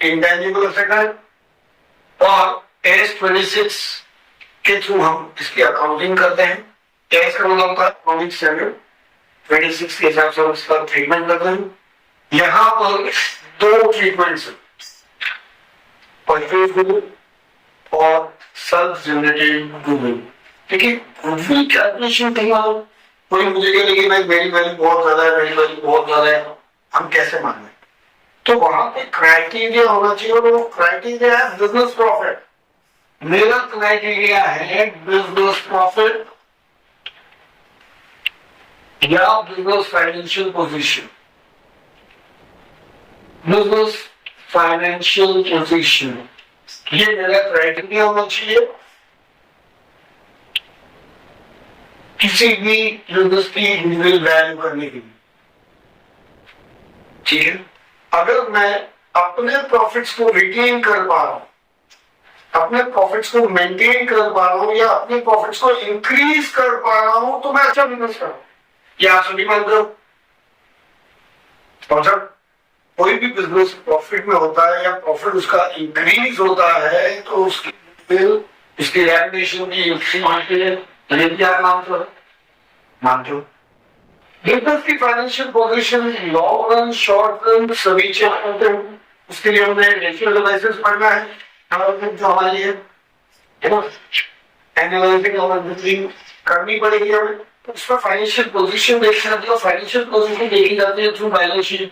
Intangible asset है और AS26 के थ्रू हम इसकी अकाउंटिंग करते हैं। AS का मतलब होता है अकाउंटिंग स्टैंडर्ड 26 के हिसाब से हम इसका ट्रीटमेंट करते हैं। यहाँ पर दो ट्रीटमेंट्स हैं, परचेज गुडविल और सेल्फ जनरेटेड गुडविल। ठीक है, गुडविल कैलकुलेशन करना, कोई मुझे कहे कि भाई मेरी वैल्यू बहुत ज्यादा है, मेरी वैल्यू बहुत ज्यादा है, हम कैसे माने? तो वहां पे क्राइटेरिया होना चाहिए और वो क्राइटेरिया है बिजनेस प्रॉफिट। मेरा क्राइटेरिया है बिजनेस प्रॉफिट या business financial position. Business financial position ये मेरा क्राइटेरिया होना चाहिए किसी भी बिजनेस की गुडविल वैल्यू करने के लिए। ठीक है, अगर मैं अपने प्रॉफिट्स को रिटेन कर पा रहा हूं, अपने प्रॉफिट्स को मेंटेन कर पा रहा हूं या अपने प्रॉफिट्स को इंक्रीज कर पा रहा हूं तो मैं अच्छा बिजनेस कर रहा हूं। या आप सभी मानते हो? और जब कोई भी बिजनेस प्रॉफिट में होता है या प्रॉफिट उसका इंक्रीज होता है तो उसकी रेपुटेशन की मानते हैं, क्या मानते हो? मानते हो? बिजनेस की financial position long run, short run सभी चेक करते हैं। उसके लिए हमने रेशियो एनालिसिस पढ़ना है जो हमारे लिए एनालिसिस करनी पड़ेगी हमें। तो उसमें फाइनेंशियल पोजीशन देखी जाती है, फाइनेंशियल पोजीशन देखी जाती है through balance sheet.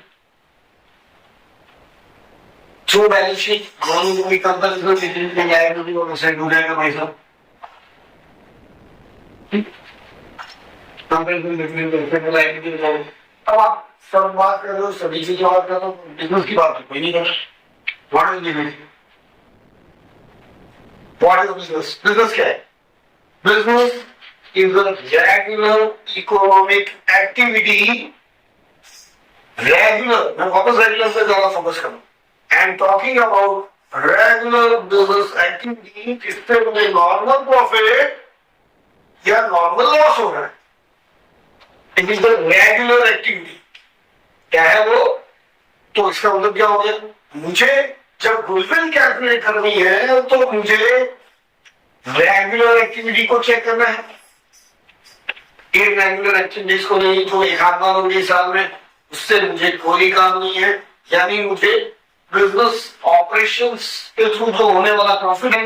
Through balance sheet कोई कंपनी को डिटेल आएगा तो वो सेट हो जाएगा भाई साहब। अब आप सब बात कर रहे हो, सभी की बात कर रहे हो, बिजनेस की बात कोई नहीं कर रहा। What is business? What is business? Business क्या है? Business is a regular economic activity. Regular, मैं वापस रेगुलर पे ज्यादा फोकस करूं। I am talking about regular business activity जिससे मुझे नॉर्मल प्रॉफिट या नॉर्मल लॉस हो रहा है। It is a regular activity. क्या है वो? तो इसका मतलब क्या हो गया? मुझे जब गुडविल कैलकुलेट करनी है तो मुझे रेगुलर एक्टिविटी को चेक करना है। इरेगुलर एक्टिविटीज को नहीं, जो एक आध बार होगी साल में, उससे मुझे कोई काम नहीं है। यानी मुझे बिजनेस ऑपरेशंस के थ्रू जो होने वाला प्रॉफिट है,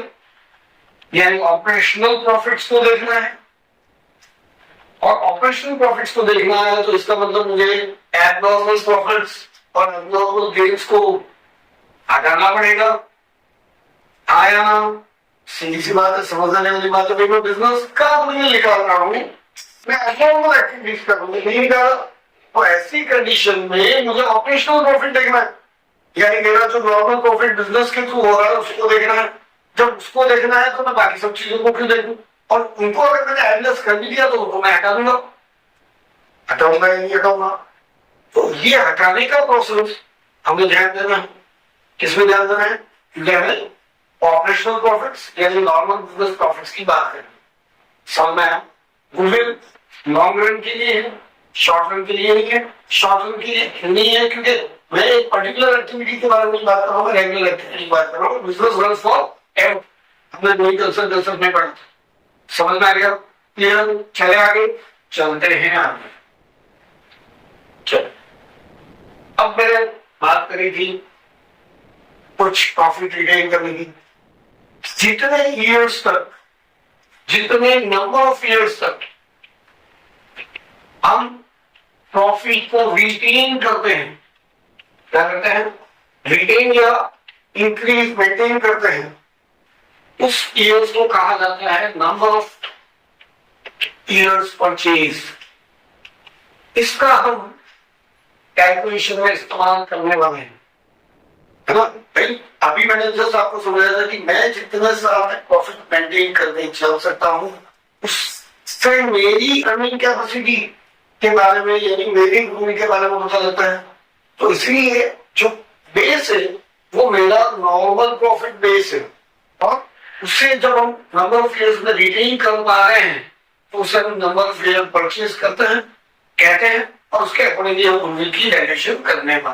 यानी ऑपरेशनल प्रॉफिट्स को देखना है। और ऑपरेशनल प्रॉफिट्स को देखना है तो इसका मतलब मुझे एबनॉर्मल प्रॉफिट्स और एबनॉर्मल गेन्स को हटाना पड़ेगा। आया ना? सीधी सी बात है, समझने वाली बात है। मैं बिजनेस का मुझे निकाल रहा हूं, मैं एबनॉर्मल एक्टिविटीज कर रहा हूं, नहीं निकाला तो ऐसी कंडीशन में मुझे ऑपरेशनल प्रॉफिट देखना है। यानी मेरा जो नॉर्मल प्रॉफिट बिजनेस के थ्रू हो रहा है उसको देखना है। जब उसको देखना है तो मैं बाकी सब चीजों को क्यों देखूं? और उनको अगर मैंने एनालाइज कर भी दिया तो उनको मैं हटा दूंगा, हटाऊंगा या नहीं हटाऊंगा। तो ये हटाने का प्रोसेस हमें ध्यान देना है। किसमें ध्यान देना है? क्योंकि ऑपरेशनल प्रॉफिट्स यानी नॉर्मल बिजनेस प्रॉफिट्स की बात करें। समझ में आया? गुडविल लॉन्ग रन के लिए है, शॉर्ट रन के लिए नहीं है। शॉर्ट रन के लिए नहीं है क्योंकि मैं एक पर्टिकुलर एक्टिविटी के बारे में बात कर रहा हूँ, रेगुलर एक्टिविटी की बात कर रहा हूँ। बिजनेस रन फॉर एवर, हमने दो ही कंसेप्ट में पढ़ा। समझ में आ गया? क्लियर? चले आगे, चलते हैं आगे। चलो, अब मैंने बात करी थी कुछ प्रॉफिट रिटेन करने की। जितने ईयर्स तक, जितने नंबर ऑफ ईयर्स तक हम प्रॉफिट को रिटेन करते हैं, क्या करते हैं? रिटेन या इंक्रीज मेंटेन करते हैं, उस ईयर्स को कहा जाता है नंबर ऑफ ईयर्स परचेज। इसका हम कैलकुलेशन में इस्तेमाल करने वाले हैं, है ना? भाई अभी मैंने जस्ट आपको समझाया था कि मैं जितना साल तक प्रॉफिट मेंटेन करके चल सकता हूं उससे मेरी अर्निंग कैपेसिटी के बारे में, यानी मेरी इकोनॉमी के बारे में पता लगता है। तो इसलिए जो बेस है वो मेरा नॉर्मल प्रॉफिट बेस है, और उससे जब हम नंबर ऑफ ईयर्स में रिटेन कर पा रहे हैं तो उसे हम नंबर ऑफ ईयर परचेज करते हैं, कहते हैं, और उसके अकॉर्डिंगली हम उनकी वैल्यूएशन करने पाते हैं।